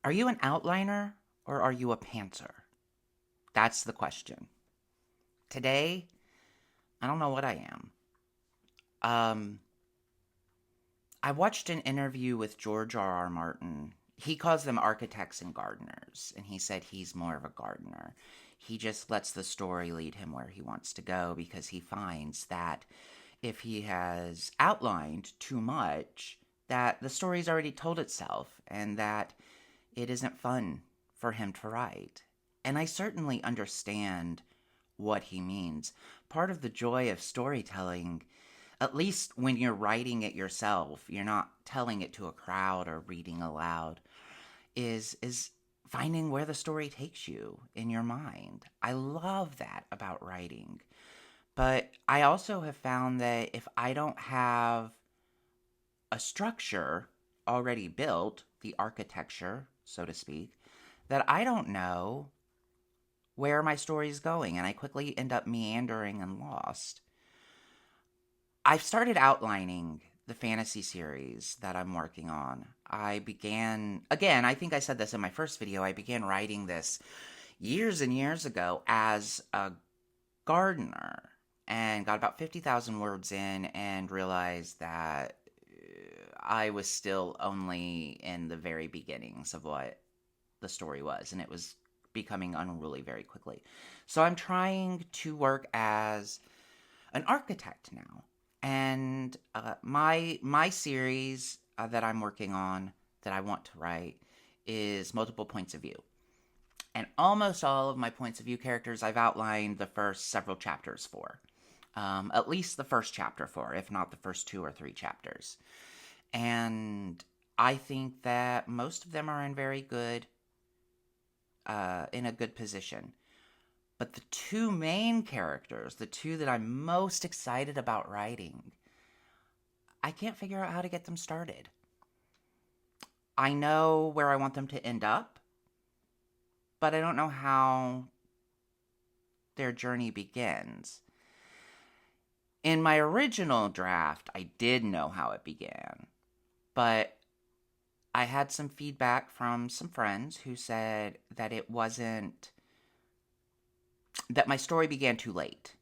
Are you an outliner or are you a pantser? That's the question. Today, I don't know what I am. Um, I watched an interview with George R. R. Martin. He calls them architects and gardeners, and he said he's more of a gardener. He just lets the story lead him where he wants to go because he finds that if he has outlined too much, that the story's already told itself and that it isn't fun for him to write. And I certainly understand what he means. Part of the joy of storytelling, at least when you're writing it yourself, you're not telling it to a crowd or reading aloud, is finding where the story takes you in your mind. I love that about writing. But I also have found that if I don't have a structure already built, the architecture, so to speak, that I don't know where my story is going, and I quickly end up meandering and lost. I've started outlining the fantasy series that I'm working on. I began, again, I think I said this in my first video, I began writing this years and years ago as a gardener and got about 50,000 words in and realized that I was still only in the very beginnings of what the story was, and it was becoming unruly very quickly. So I'm trying to work as an architect now, and my series that I'm working on that I want to write is multiple points of view. And almost all of my points of view characters I've outlined the first several chapters for. At least the first chapter for, if not the first 2 or 3 chapters. And I think that most of them are in a good position. But the two main characters, the two that I'm most excited about writing, I can't figure out how to get them started. I know where I want them to end up, but I don't know how their journey begins. In my original draft, I did know how it began, but I had some feedback from some friends who said that it wasn't, that my story began too late.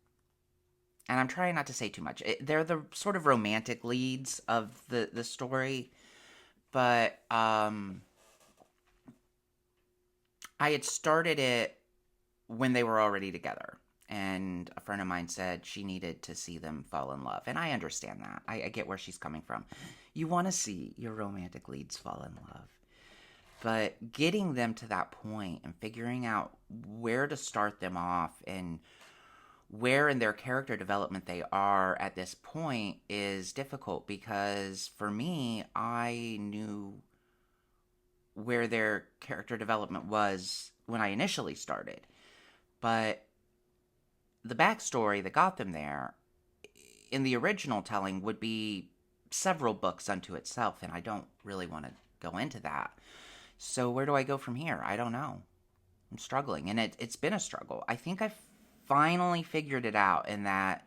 And I'm trying not to say too much. They're the sort of romantic leads of the story, but I had started it when they were already together. And a friend of mine said she needed to see them fall in love. And I understand that. I get where she's coming from. You want to see your romantic leads fall in love. But getting them to that point and figuring out where to start them off and where in their character development they are at this point is difficult because for me, I knew where their character development was when I initially started. But the backstory that got them there in the original telling would be several books unto itself, and I don't really want to go into that. So where do I go from here? I don't know. I'm struggling, and it's been a struggle. I think I've finally figured it out in that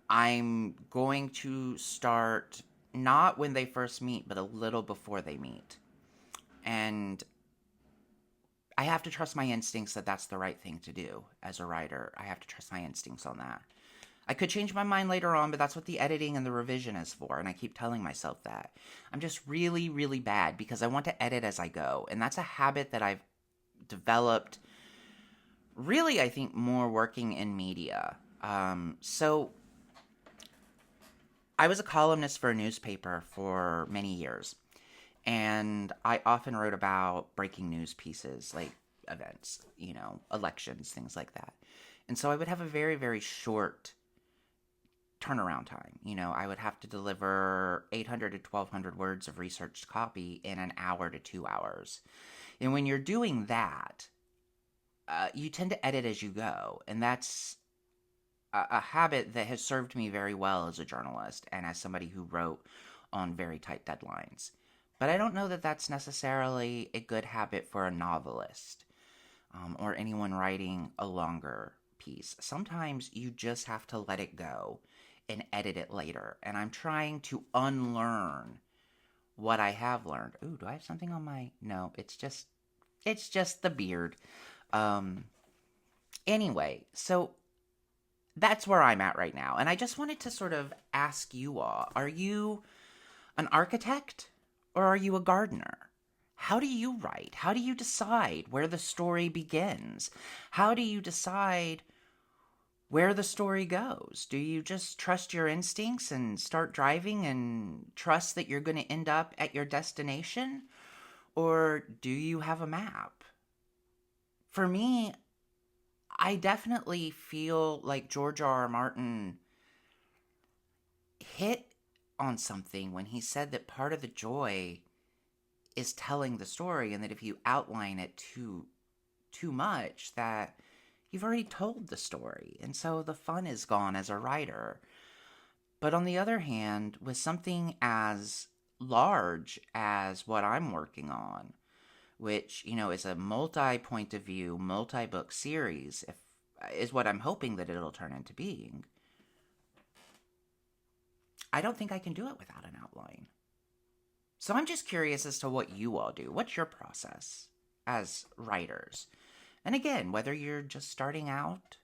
I'm going to start not when they first meet, but a little before they meet. And I have to trust my instincts that that's the right thing to do as a writer. I have to trust my instincts on that. I could change my mind later on, but that's what the editing and the revision is for, and I keep telling myself that. I'm just really, really bad because I want to edit as I go, and that's a habit that I've developed really, I think, more working in media. So I was a columnist for a newspaper for many years, and I often wrote about breaking news pieces, like events, elections, things like that. And so I would have a very, very short turnaround time. I would have to deliver 800 to 1200 words of researched copy in an hour to 2 hours. And when you're doing that, you tend to edit as you go. And that's a habit that has served me very well as a journalist and as somebody who wrote on very tight deadlines. But I don't know that that's necessarily a good habit for a novelist or anyone writing a longer piece. Sometimes you just have to let it go and edit it later. And I'm trying to unlearn what I have learned. Ooh, do I have something on my? No, it's just the beard. Um. Anyway, so that's where I'm at right now, and I just wanted to sort of ask you all: Are you an architect or are you a gardener? How do you write? How do you decide where the story begins? How do you decide where the story goes? Do you just trust your instincts and start driving and trust that you're going to end up at your destination? Or do you have a map? For me, I definitely feel like George R. R. Martin hit on something when he said that part of the joy is telling the story, and that if you outline it too much, that you've already told the story, and so the fun is gone as a writer. But on the other hand, with something as large as what I'm working on, which, is a multi-point of view, multi-book series, if is what I'm hoping that it'll turn into being, I don't think I can do it without an outline. So I'm just curious as to what you all do. What's your process as writers? And again, whether you're just starting out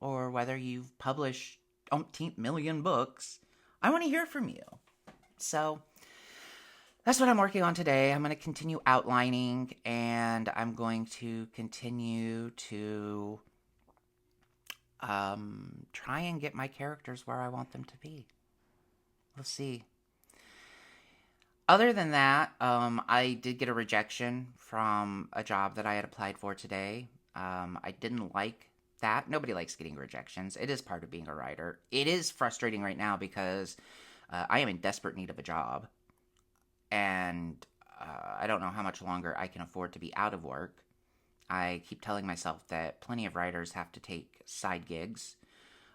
or whether you've published umpteen million books, I want to hear from you. So that's what I'm working on today. I'm going to continue outlining, and I'm going to continue to try and get my characters where I want them to be. We'll see. Other than that, I did get a rejection from a job that I had applied for today. I didn't like that. Nobody likes getting rejections. It is part of being a writer. It is frustrating right now because I am in desperate need of a job. And I don't know how much longer I can afford to be out of work. I keep telling myself that plenty of writers have to take side gigs.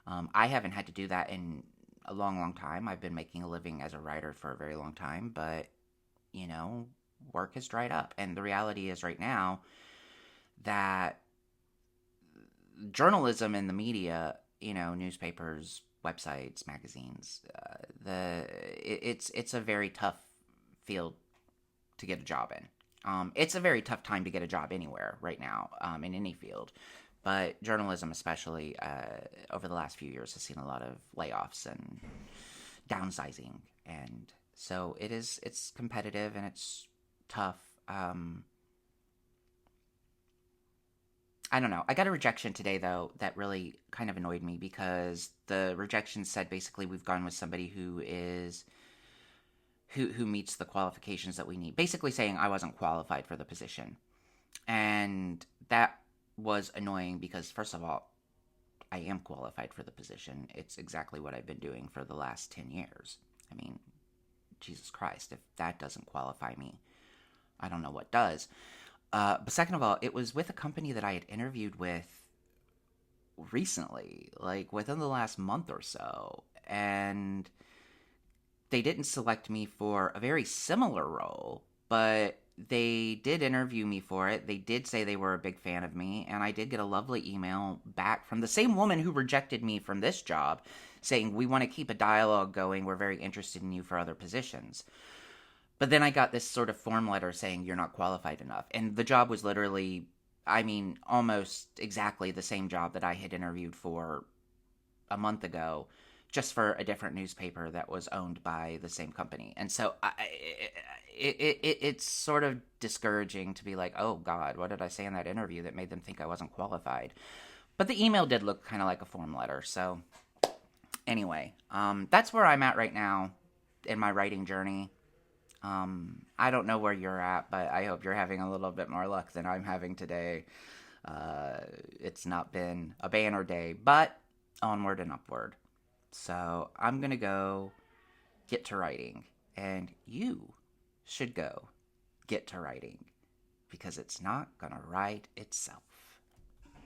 I haven't had to do that in a long, long time. I've been making a living as a writer for a very long time, but, work has dried up. And the reality is right now that journalism and the media, newspapers, websites, magazines, it's a very tough field to get a job in. It's a very tough time to get a job anywhere right now, in any field. But journalism, especially over the last few years, has seen a lot of layoffs and downsizing, and so it's competitive and it's tough. I don't know. I got a rejection today, though, that really kind of annoyed me, because the rejection said basically we've gone with somebody who meets the qualifications that we need. Basically saying I wasn't qualified for the position. And that was annoying because, first of all, I am qualified for the position. It's exactly what I've been doing for the last 10 years. I mean, Jesus Christ, if that doesn't qualify me, I don't know what does. But second of all, it was with a company that I had interviewed with recently, like within the last month or so. And they didn't select me for a very similar role, but they did interview me for it. They did say they were a big fan of me, and I did get a lovely email back from the same woman who rejected me from this job saying, we want to keep a dialogue going. We're very interested in you for other positions. But then I got this sort of form letter saying you're not qualified enough. And the job was literally, almost exactly the same job that I had interviewed for a month ago, just for a different newspaper that was owned by the same company. And so it's sort of discouraging to be like, oh God, what did I say in that interview that made them think I wasn't qualified? But the email did look kind of like a form letter. So anyway, that's where I'm at right now in my writing journey. I don't know where you're at, but I hope you're having a little bit more luck than I'm having today. It's not been a banner day, but onward and upward. So I'm going to go get to writing, and you should go get to writing, because it's not going to write itself.